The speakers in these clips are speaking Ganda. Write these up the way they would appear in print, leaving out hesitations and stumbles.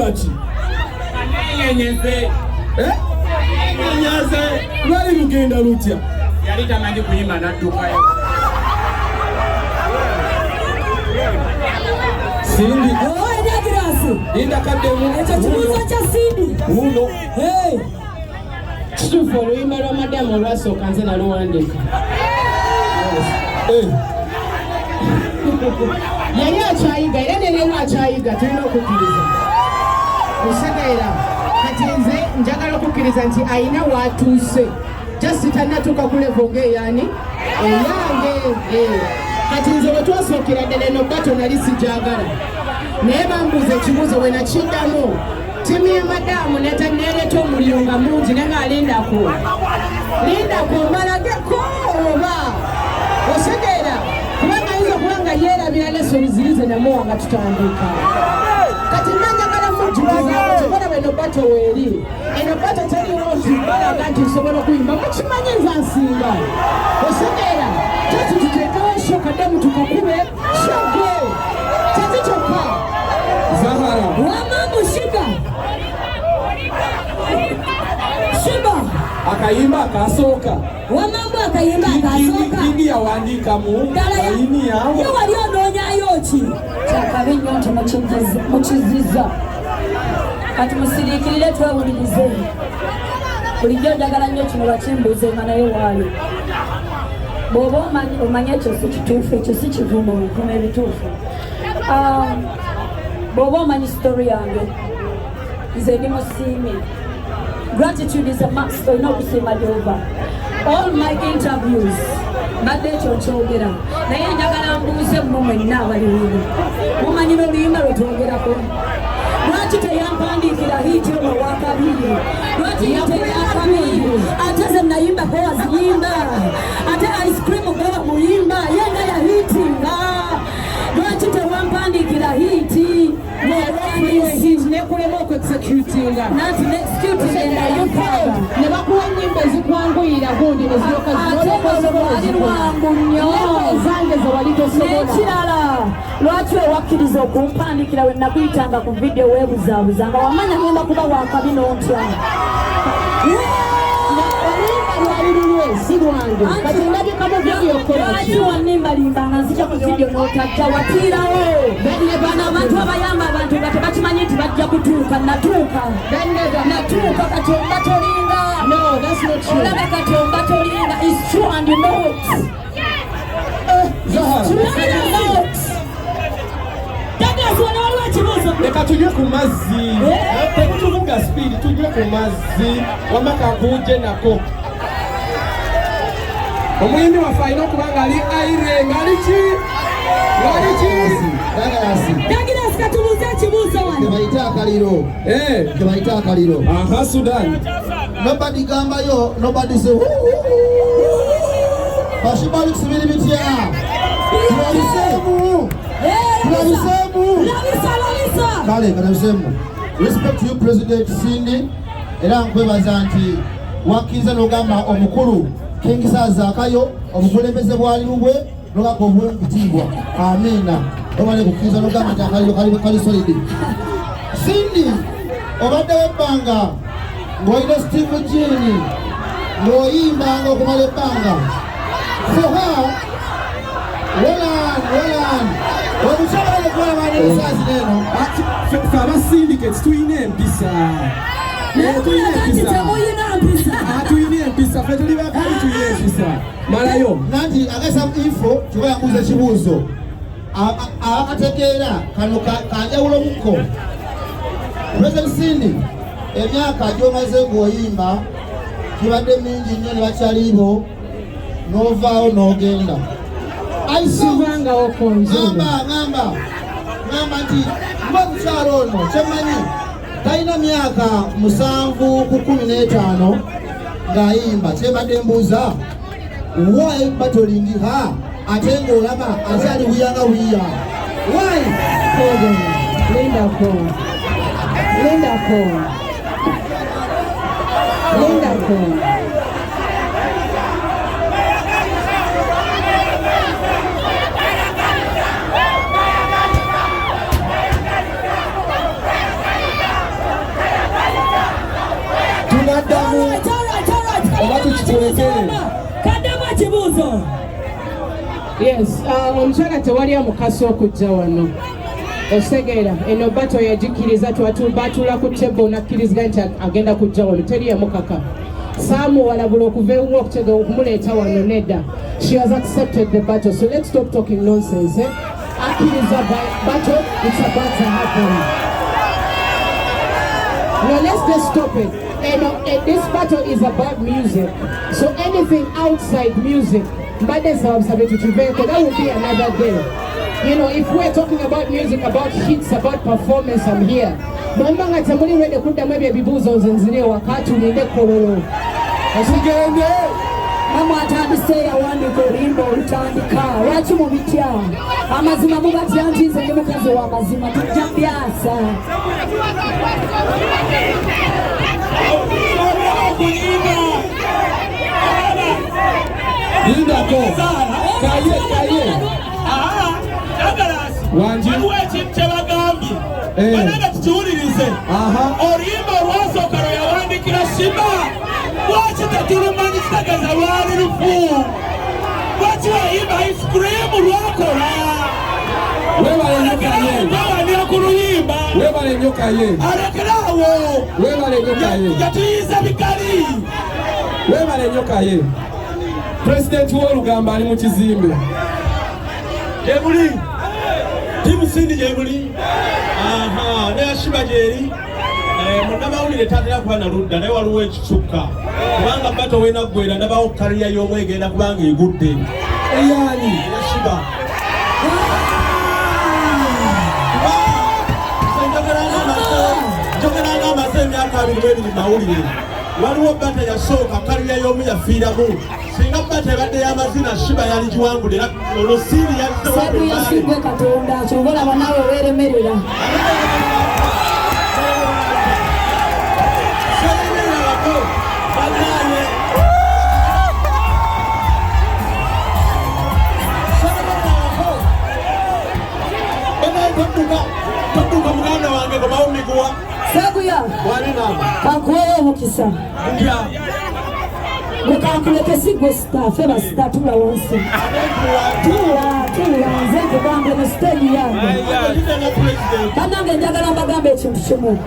ati Nyenyeze. Nyenyeze. Lwali lugenda lutya? Yali tamanyi kuyimba n'addukayo. Sindi. Linda kaddemu. Ekyo kibuuzo kya Sindi. Uno. Kituufu oluyimba lwa madamu olwasooka nze naluwandiika. Yali akyayiga era nenewa akyayiga tulina okukkiriza. Osegeera kati nze njagala okukkiriza nti ayina waatuuse. Just tannatuuka ku level ng'eyaani eyange. Kati nze bwe twasookera ddala eno bato nali sijaagala. Naye bambuuza ekibuuzo bwe nakiddamu. Timu ya madamu neereta omuliro nga mungi naye nga lindako. Lindako malageko oba. Osegeera kubanga ayinza okuba nga yeerabira lesoni ziri ze namuwa nga tutandika. Kati nanjagala mujjukiza kibona bwe eno bato weeri. Eno bato teriwo nti balaga nti nsobola okuyimba. Mukimanyi nze nsinga. Osegeera kyaki tuteekawo eshoka ddemu tukakube shoge. Kyaki kyokka. Zahara. Wamambu shiba. Shiba. Akayimba akasooka. Wamambu akayimba akasooka. Kingi yawandiika mu ayini yawo. Yo wali onoonyayo ki? Kyakabi nnyo nti mukiziza. Kati musiriikirire twewulirize. Bulijjo njagala nnyo kino bakimbuuze nga naye waali. Bw'oba omanye ekyo si kituufu, ekyo si kivumo bivumo ebituufu. Bw'oba omanyi sitori yange, nze ndi musiimi. Gratitude is a must, olina okusiima gy'ova. All my interviews, mbadde ekyo nkyogera. Naye njagala mbuuze mmwe mwenna abaliwiri. Mumanyi n'oluyimba lwe twogerako. Lwaki teyampandiikira hiiti olwo wakabiri? Lwaki teyakabiri? Ate ze nayimbako waziyimba. Ate ice cream gaba muyimba. Yenga ya hiitinga. Lwaki tewampandiikira hiiti? Nekulema okuexecutinga. Nanti neexecutinga yokaaga. Ne bakuwa ennyimba ezikwanguyira gundi ne ziryoka wali lwangu nnyo. Ezange ze wali tosobola. N'ekirala lwaki wewakkiriza okumpandikira we nakuyitanga ku vidiyo weebuzaabuza nga wamanya ngenda kuba wakabi n'ontya. Lwali lulwe si lwange. Kati ndabika mu vidiyo kola ki? Lwaki wannimbalimba nzija ku vidiyo n'otajja watiirawo. Bano abantu abayamba abantu nga tebakimanyi nti bajja kutuuka. Natuuka kati omba tolinga. No, that's not true. Olabe kati omba tolinga. It's true and you know it. Zahara. Leka tujye ku mazzi. Tetuvuga speed, tujye ku mazzi. Wamaka kuje nako. Omuyimbi waffe alina okuba ng'ali aire ng'aliki? Dagirasi katubuuze ekibuuzo wano. Tebayita akaliro. Tebayita akaliro. Aha, Sudan. Nobody gambayo, nobody say Bashibali kusibiri bitya. Tulabisemu. Labisa. Kale, kalabisemu. Respect to you, President Sindi. Era nkwebaza nti wakkiriza n'ogamba omukulu King Sazaakayo obukulembeze bwali bubwe n'ogamba obw'ekitiibwa. Amiina. Obale kukkiriza n'ogamba nti akaliro kali solid. Sindi, obaddewo ebbanga ng'olina Steve Jean ng'oyimbanga okumala ebbanga. For her, well on. Omukyala okwabana esaazi n'eno. Ffe abasyndicate tuyina empisa. Tuyina empisa. Ffe tuli bakali tuyina empisa. Malayo. Nanti agasa info kiba yambuuza ekibuuzo. Ategeera kano kanjawulo mukko. President Sindi, emyaka gy'omaze ng'oyimba gibadde mingi nnyo ne bakyalibo n'ovaawo n'ogenda. Sivangawo ku nzuulo. Ngamba nti mukyalo ono kyemmanyi talina myaka 7 ku 15 ng'ayimba. Kyebadde mbuuza why battling her ate ng'olaba akyali wiyanga wiya. Why? Linda Ebibuuzo. Yes, omukyala tewali amukasa okujja wano. Osegeera eno bato yagikiriza batula ku tebo nakkirizibwa nti agenda kujja wano teri yamukaka. Saamuwalabula okuva ewu okumuleeta wano nedda. She has accepted the battle, so let's stop talking nonsense. Akkiriza battle, it's about to happen. No, let's just stop it. This battle is about music. So anything outside music, that will be another day. You know, if we're talking about music, about hits, about performance, I'm here. Mama atandise yawandika olimba olutandika lwaki mubitya amazima mubatya nti nze ndi mukazi w'amazima tujja byasa Lindako kaye wanji ekintu kyebagambye banaga tukiwulirize oluyimba olwasooka lwe yawandikira Shiba lwaki tetulumanyi kitegeeza lwali lufu lwaki wayimba ice cream lwakola webalenya ku luyimba webale nnyo kaye alekeraawo webale nnyo kaye yatuyiza bikali webale nnyo kaye President w'olugamba ali mu kizimbe gyebuli timusindi gyebuli neya Shiba gyeri munnamawulire tatera kuba na ludda naye waliwo ekisukka kubanga bato wenaggwera ndabawo kaliya y'omu egenda kubanga egudde eyani ya Shiba njogeranga amaze emyaka 22 mawulire waliwo bata yasooka kaliya y'omu yafiiramu singa bata ebadde y'amazina Shiba yali giwangule era olwo siri yasigwe Katonda kyobalaba nawe weeremerera Tatuka muganda wange komawo miguwa Saguya kankuweyo omukisa mukankuleke sigwe sita feba sita tula wonsi tula nze nkugambe mu stage yange bannange njagala mbagambe ekintu kimu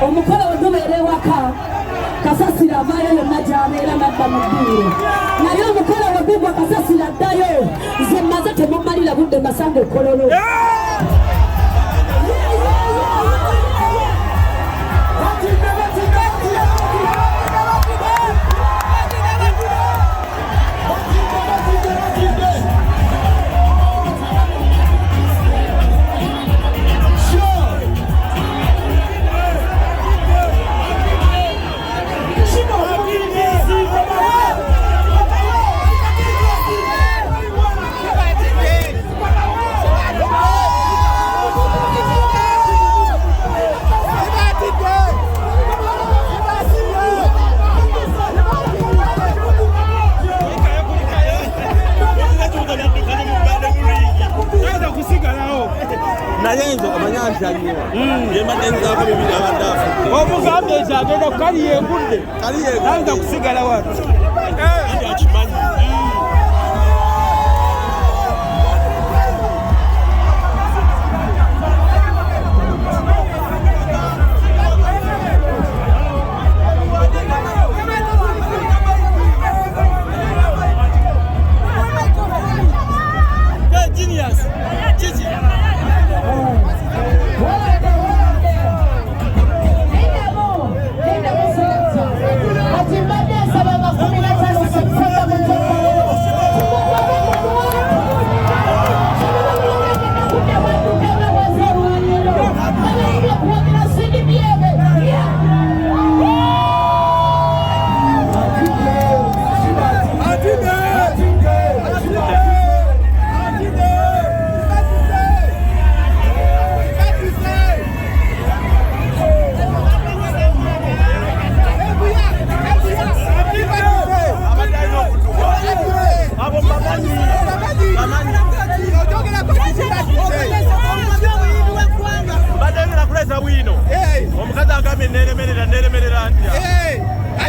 omukolo we gubeera ewaka kasasira avaayo yonna gy'abeera n'adda mu ddiiro naye omukolo we gugwa kasasira addayo nze mmaze temumalira budde mbasanga ekololo omugambe ekyo agenda kali yegudde ayinza kusigala wano akimanyi Ati mbadde nsaba 15 Septemba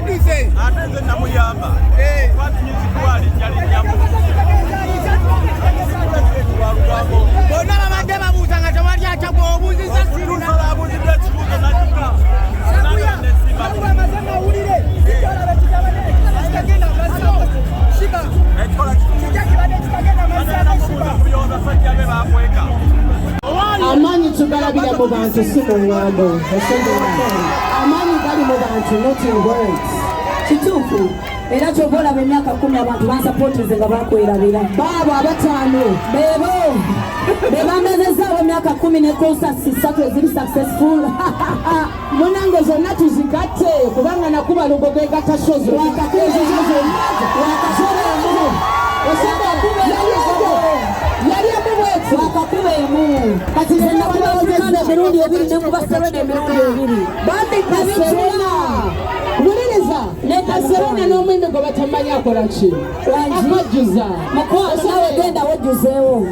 Yaduse. Atenze namuyamba. Watunyizi kwali jali nyambo. Bona babadde babuuza nga tewali akyagwa obuuziza siruna abuuzidde ekibuuzo n'adduka. Sakuya. Amaze mawulire. Kitagenda masako. Shiba. Ekikola kibadde kitagenda masako. Shiba. Abasajja be baakweka. Amaanyi tugalabira mu bantu si mu ŋŋambo. Amaanyi gali mu bantu not in words. Kituufu. Era ky'oba olaba emyaka 10 abantu bansapootinze nga bakwerabira. Baabo abataano beebo be bamezezaawo emyaka 10 ne konsasi 3 eziri successful. munange zonna tuzigatte kubanga nakuba lugogo egatta shozo yali amubwetsi wakakuba emu kati zenakubazikana emirundi 2 nekuba Serena emirundi 2 bandika Serena muliriza Serena n'omwendo gwe batamanyi akola ki akajjuza mukwano nawe genda wojjuzeewo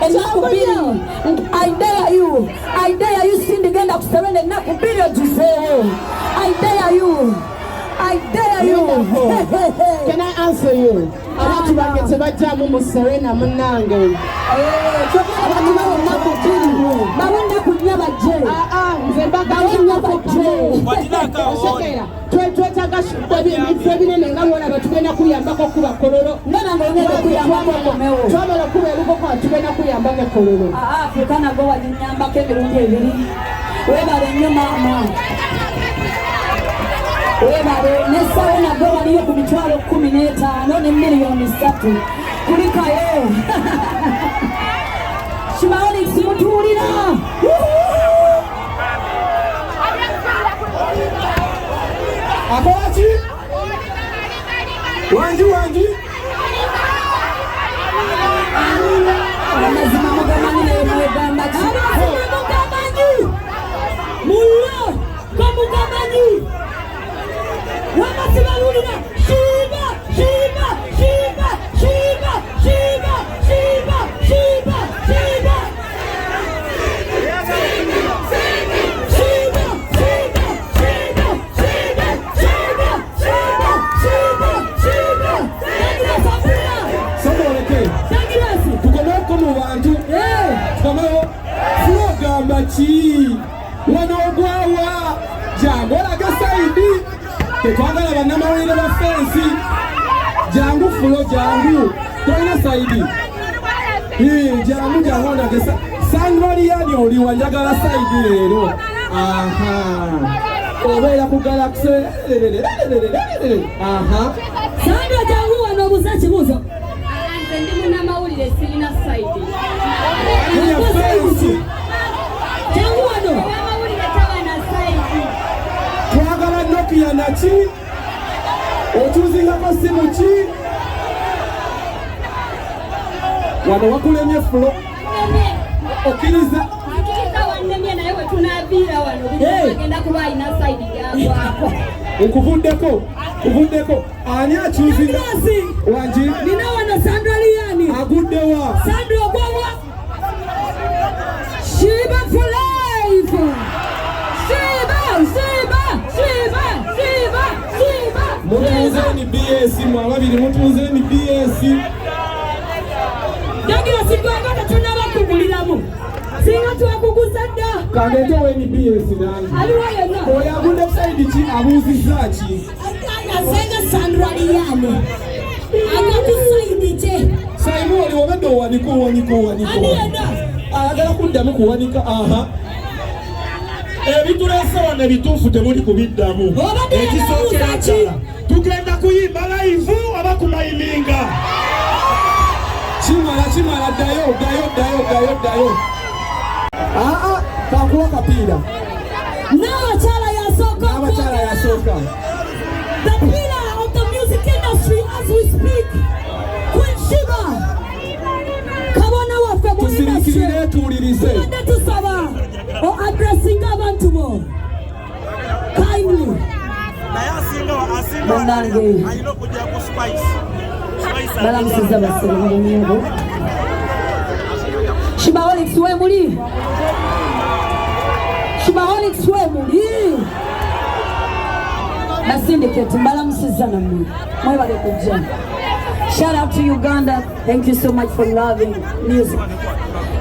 ennaku 2 I dare you Cindy genda ku Serena ennaku 2 ojjuzeewo I dare you. Can I answer you? Abantu bange tebajjaamu mu Serena munnange. Abantu bawo ennaku 2 babonna kunya bajje. Nze mbagaaosokera twetaaga ebifo ebinene nga mwolaba tugenda kuyambako kuba kololo twamala okuba elugokoa tugenda kuyambako kololo Afrika nago walinyambako emirundi 2 webale nnyo maama webale n'essawo nago waliyo ku mitwalo 15 ne miliyoni 3 kulikayo Shimaolix mutuulira akolaki wanji amazima mugamanyi naye mwegamba ki mulo kamugamanyi wamasibalulira shiba ki wanoogwawa jangu olaga saidi tetwagala bannamawulire ba fensi jangu fulo jangu tolina saidi jangu olage sandroliyani oliwa njagala saidi leero obeera ku galaxy Sandra jangu wano obuuza kibuuzo nze ndi munnamawulire sirina saidi jangu wano amawulire tabana saidi twagala Nokia naki otuzingako simu ki wano wakulemye fulo okkiriza wannemye naye we tunaaviira wano agenda kuba alina saidi gyagwako kuvuddeko ani akyuzinga wangi nina wano Sandra liyani aguddewa Sandra ogwawa Shiba for life Shiba mutunzeni BS mwababiri mutunzeni BS Jagira sigwagala tunabakuguliramu singa twakuguza dda kandeetoweni BS nani aliwo yonna oyo agudde saidi ki abuuzizza ki asenga Sandra liyani agakusaidi kye saimu oli obedde owanika ayagala kuddamu kuwanika ebituleese wano ebituufu temuli kubiddamu ekisookera ddala tugenda kuyimba live oba kumayiminga kimala ddayo kankuwa kapiira n'abakyala yasooka the pillar of the music industry as we speak Queen Shiba kabona waffe mu tusirikirire tuwulirize tubadde tusaba o addressinga abantu bo kindly naye asinga Bannange. alina okujja ku spice balamusiza basere munyabo Shibaolix we muli Syndicate, mbalamusizana mwe. Mwebale kujja. Shout out to Uganda. Thank you so much for loving music.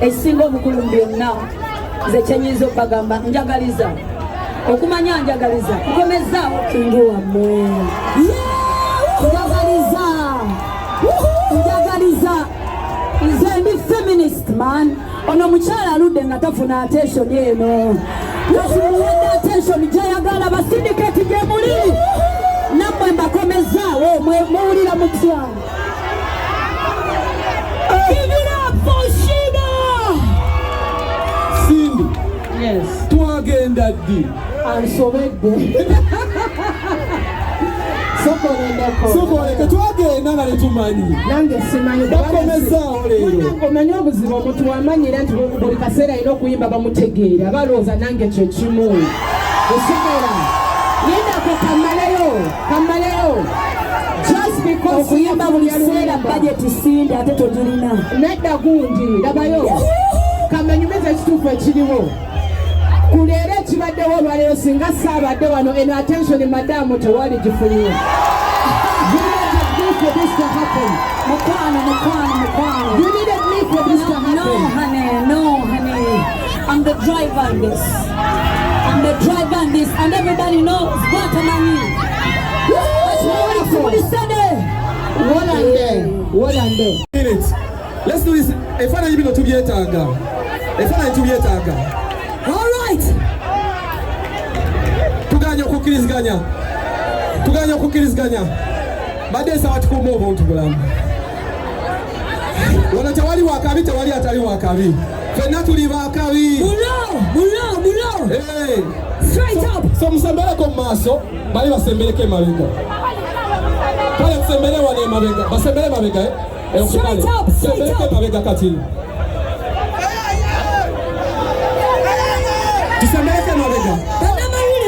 Esinga obukulu byonna nze kyenyiza okubagamba njagaliza. Okumanya njagaliza. Nkomezaawo kingi wammwe. Njagaliza. Nze ndi feminist man. Ono mukyala aludde nga tafuna attention eno. Nasimuwadde attention gyayagala ba syndicate gye muli. Nammwe mbakomezaawo muwulira mutya. Give it up for Shiba! Cindy. Yes. Twagenda ddi. Ansobedde. Sokoleke twagenda nga netumanyi. Nange simanyi. Bakomezaawo leero. Omanyi obuzibu omuntu wamanyira nti buli kaseera alina okuyimba bamutegeera. Balowooza nange kye kimu. Osigala. Yendako kammaleyo. Just because okuyimba buli kiseera budget Cindy ate togirina. Nedda gundi labayo. Kamanyumiza ekituufu ekiriwo. Kuleero ekibaddewo olwaleero singa saabadde wano eno attention madamu tewali gifunye. You needed me for this to happen. Mukwano. You needed me for this to happen. No, honey. I'm the driver in this. And everybody knows what am I mean. One and day. Let's do this. Efaananyi bino tubyetaaga. All right. Tuganya okukkiriziganya. Badde nsaba tukuume obuntu bulamu. Wano tewali wakabi, tewali atali wakabi. Ffenna tuli bakabi. Bulo. Hey. Straight up. So musembeleko mu maaso, bali basembeleko emabega. Kale musembere wano emabega. Basembere emabega, Straight up. Sembeleko emabega kati. Tusembeleko emabega.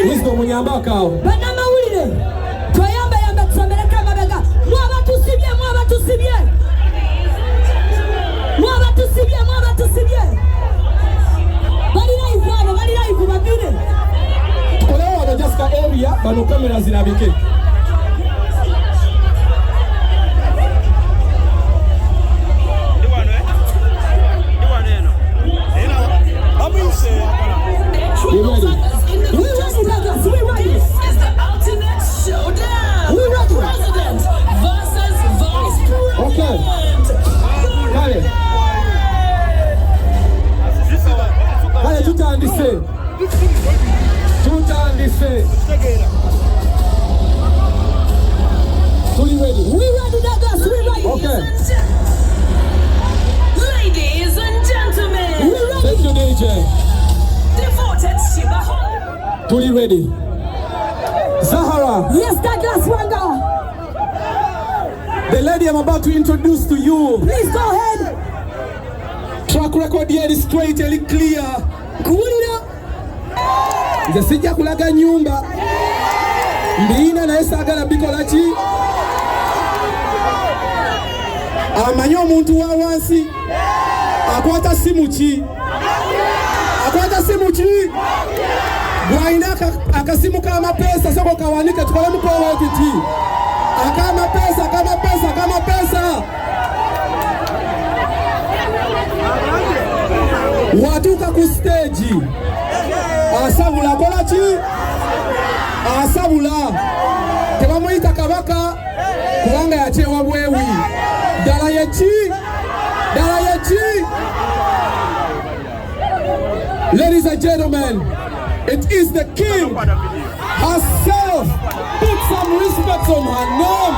Wisdom munyambakaawo. Bannamawulire. Tweyambayamba tusembeleko emabega. Mwabatusibye. Bali live babire. Tukolewo wano Jessica area, bano kamera zirabike. Tutandise. Fully ready. We ready, Douglas. We ready. Okay. Ladies and gentlemen. We ready. Thank you, DJ. Devoted Shiba. Fully ready. Zahara. Yes, Douglas Wanga. The lady I'm about to introduce to you. Please go ahead. Track record here is straight and clear. Kuwulira. Nze sijja kulaga nyumba. Mbiina naye saagala bikola ki? Amanyi omuntu wa wansi. Akwata simu ki? Bw'alina akasimu k'amapeesa soko kawanike tukolemu kowetiti. Akamapeesa. Watuuka ku stage. Asabula akola ki? Asabula. Tebamuyita kabaka kubanga yakyewa bwewi. Ddala ye ki? Ladies and gentlemen, it is the king herself. Put some respect on her name.